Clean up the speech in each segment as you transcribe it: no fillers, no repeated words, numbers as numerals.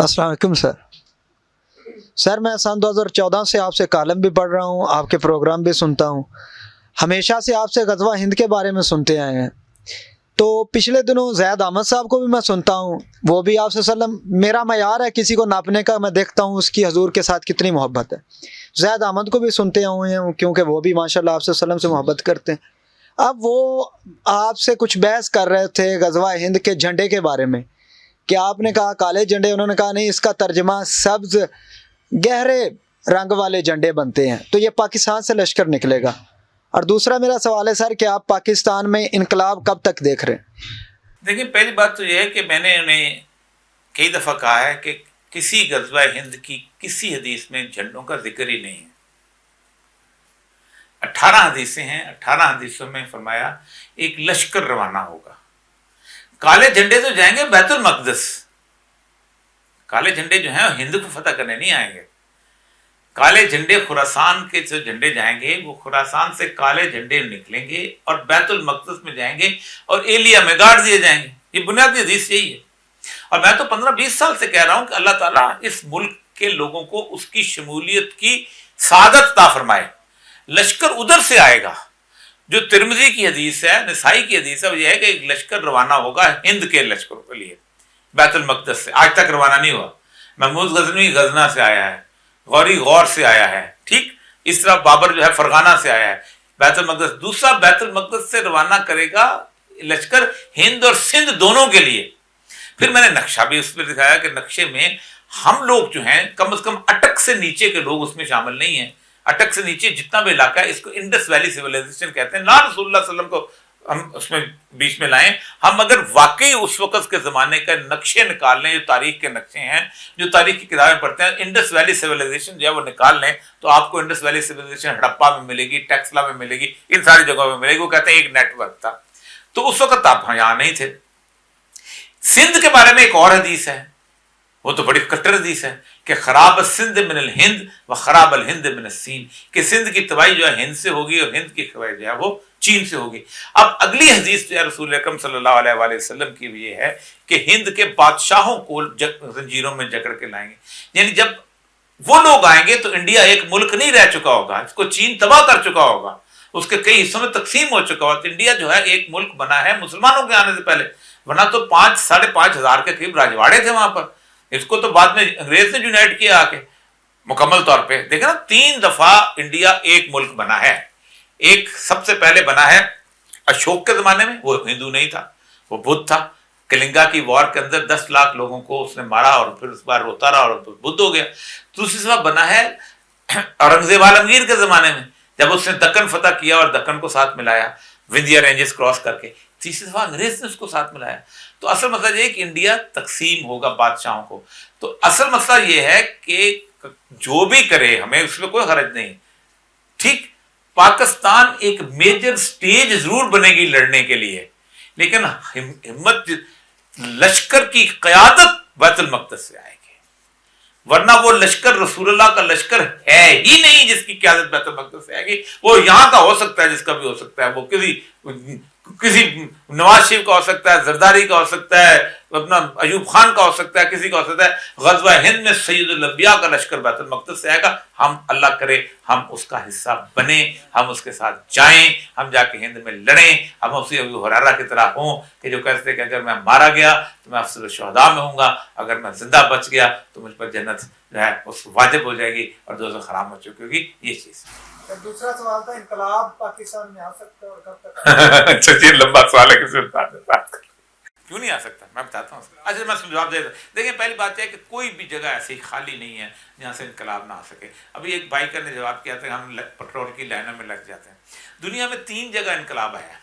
السلام علیکم سر میں سن 2014 سے آپ سے کالم بھی پڑھ رہا ہوں، آپ کے پروگرام بھی سنتا ہوں، ہمیشہ سے آپ سے غزوہ ہند کے بارے میں سنتے آئے ہیں۔ تو پچھلے دنوں زید احمد صاحب کو بھی میں سنتا ہوں، وہ بھی آپ صلی اللہ علیہ وسلم میرا معیار ہے کسی کو ناپنے کا، میں دیکھتا ہوں اس کی حضور کے ساتھ کتنی محبت ہے۔ زید احمد کو بھی سنتے ہوئے ہیں کیونکہ وہ بھی ماشاءاللہ آپ صلی اللہ علیہ وسلم سے محبت کرتے ہیں۔ اب وہ آپ سے کچھ بحث کر رہے تھے غزوہ ہند کے جھنڈے کے بارے میں کہ آپ نے کہا کالے جھنڈے، انہوں نے کہا نہیں، اس کا ترجمہ سبز گہرے رنگ والے جھنڈے بنتے ہیں، تو یہ پاکستان سے لشکر نکلے گا۔ اور دوسرا میرا سوال ہے سر کہ آپ پاکستان میں انقلاب کب تک دیکھ رہے ہیں؟ دیکھیں، پہلی بات تو یہ ہے کہ میں نے انہیں کئی دفعہ کہا ہے کہ کسی غزوہ ہند کی کسی حدیث میں جھنڈوں کا ذکر ہی نہیں ہے۔ 18 حدیثیں ہیں، 18 حدیثوں میں فرمایا ایک لشکر روانہ ہوگا۔ کالے جھنڈے تو جائیں گے بیت المقدس، کالے جھنڈے جو ہیں ہند کو فتح کرنے نہیں آئیں گے۔ کالے جھنڈے خراسان کے جو جھنڈے جائیں گے، وہ خراسان سے کالے جھنڈے نکلیں گے اور بیت المقدس میں جائیں گے اور ایلیا میں گاڑ دیے جائیں گے۔ یہ بنیادی حدیث یہی ہے۔ اور میں تو 15-20 سال سے کہہ رہا ہوں کہ اللہ تعالیٰ اس ملک کے لوگوں کو اس کی شمولیت کی سعادت عطا فرمائے۔ لشکر ادھر سے آئے گا۔ جو ترمذی کی حدیث ہے، نسائی کی حدیث ہے، وہ یہ ہے کہ ایک لشکر روانہ ہوگا ہند کے لشکروں کے لیے بیت المقدس سے۔ آج تک روانہ نہیں ہوا۔ محمود غزنوی غزنا سے آیا ہے، غوری غور سے آیا ہے، ٹھیک، اس طرح بابر جو ہے فرغانہ سے آیا ہے بیت المقدس۔ دوسرا بیت المقدس سے روانہ کرے گا لشکر ہند اور سندھ دونوں کے لیے۔ پھر میں نے نقشہ بھی اس پہ دکھایا کہ نقشے میں ہم لوگ جو ہیں کم از کم اٹک سے نیچے کے لوگ اس میں شامل نہیں ہیں۔ اٹک سے نیچے جتنا بھی علاقہ ہے اس کو انڈس ویلی سیولائزیشن کہتے ہیں۔ نا رسول اللہ صلی اللہ علیہ وسلم کو ہم اس میں بیچ میں لائیں۔ ہم اگر واقعی اس وقت کے زمانے کا نقشے نکال لیں، جو تاریخ کے نقشے ہیں، جو تاریخ کی کتابیں پڑھتے ہیں، انڈس ویلی سیولائزیشن جو ہے وہ نکال لیں تو آپ کو انڈس ویلی سیولائزیشن ہڑپا میں ملے گی، ٹیکسلا میں ملے گی، ان ساری جگہوں میں ملے گی۔ وہ کہتے ہیں ایک نیٹ ورک تھا۔ تو اس وقت آپ یہاں نہیں تھے۔ سندھ کے بارے میں ایک اور حدیث ہے، وہ تو بڑی کٹر حدیث ہے کہ خراب السندھ من الہند و خراب الہند من السین، کہ سندھ کی تباہی جو ہے ہند سے ہوگی اور ہند کی تباہی جو ہے وہ چین سے ہوگی۔ اب اگلی حدیث جو ہے رسول اکرم صلی اللہ علیہ وآلہ وسلم کی بھی یہ ہے کہ ہند کے بادشاہوں کو زنجیروں میں جکڑ کے لائیں گے۔ یعنی جب وہ لوگ آئیں گے تو انڈیا ایک ملک نہیں رہ چکا ہوگا، اس کو چین تباہ کر چکا ہوگا، اس کے کئی حصوں میں تقسیم ہو چکا ہوگا۔ انڈیا جو ہے ایک ملک بنا ہے مسلمانوں کے آنے سے پہلے، ورنہ تو 5-5.5 ہزار کے قریب راجواڑے تھے وہاں پر۔ اس کو تو بعد میں انگریز نے یونائٹ کیا آ کے مکمل طور پہ۔ دیکھیں نا، 3 دفعہ انڈیا ایک ملک بنا ہے۔ ایک سب سے پہلے بنا ہے اشوک کے زمانے میں، وہ ہندو نہیں تھا، وہ بدھ تھا۔ کلنگا کی وار کے اندر 10 لاکھ لوگوں کو اس نے مارا اور پھر اس بار روتا رہا اور بدھ ہو گیا۔ دوسری دفعہ بنا ہے اورنگزیب عالمگیر کے زمانے میں، جب اس نے دکن فتح کیا اور دکن کو ساتھ ملایا وندھیا رینجز کراس کر کے۔ تیسری دفعہ انگریز نے اس کو ساتھ ملایا۔ تو اصل مسئلہ یہ ہے کہ انڈیا تقسیم ہوگا بادشاہوں کو۔ تو اصل مسئلہ یہ ہے کہ جو بھی کرے ہمیں اس میں کوئی حرج نہیں، ٹھیک۔ پاکستان ایک میجر سٹیج ضرور بنے گی لڑنے کے لیے، لیکن ہمت لشکر کی قیادت بیت المقدس سے آئے گی، ورنہ وہ لشکر رسول اللہ کا لشکر ہے ہی نہیں جس کی قیادت بیت المقدس سے آئے گی۔ وہ یہاں کا ہو سکتا ہے، جس کا بھی ہو سکتا ہے، وہ کسی نواز شریف کا ہو سکتا ہے، زرداری کا ہو سکتا ہے، اپنا ایوب خان کا ہو سکتا ہے، کسی کا ہو سکتا ہے۔ غزوہ ہند میں سید الانبیاء کا لشکر بیت المقدس سے آئے گا۔ ہم اللہ کرے ہم اس کا حصہ بنیں، ہم اس کے ساتھ جائیں، ہم جا کے ہند میں لڑیں، ہم اسی ابو ہریرہ کی طرح ہوں کہ جو کہتے ہیں کہ اگر میں مارا گیا تو میں افضل الشہداء میں ہوں گا، اگر میں زندہ بچ گیا تو مجھ پر جنت جو ہے اس واجب ہو جائے گی اور دوزخ حرام ہو چکی ہوگی۔ یہ چیز۔ دوسرا سوال تھا انقلاب پاکستان میں آ سکتا ہے اور کب تک؟ اچھا، یہ لمبا سوال ہے، کسی بات کیوں نہیں آ سکتا؟ میں بتاتا ہوں۔ اچھا، میں جواب دے دوں۔ دیکھیں، پہلی بات یہ ہے کہ کوئی بھی جگہ ایسی خالی نہیں ہے جہاں سے انقلاب نہ آ سکے۔ ابھی ایک بائیکر نے جواب کیا تھا کہ ہم پیٹرول کی لائنوں میں لگ جاتے ہیں۔ دنیا میں 3 جگہ انقلاب آیا،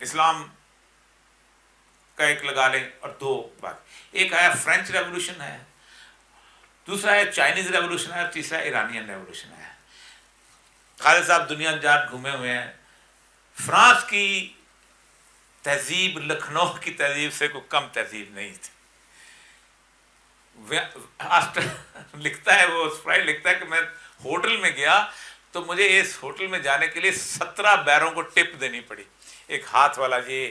اسلام کا ایک لگا لیں اور 2 بات۔ ایک آیا فرینچ ریولوشن ہے، دوسرا ہے چائنیز ریولوشن ہے، اور تیسرا ایرانین ریولوشن ہے۔ خالد صاحب دنیا جات گھومے ہوئے ہیں۔ فرانس کی تہذیب لکھنؤ کی تہذیب سے کوئی کم تہذیب نہیں تھی۔ لکھتا ہے وہ اسپرائٹ لکھتا ہے کہ میں ہوٹل میں گیا تو مجھے اس ہوٹل میں جانے کے لیے 17 بیروں کو ٹپ دینی پڑی، ایک ہاتھ والا یہ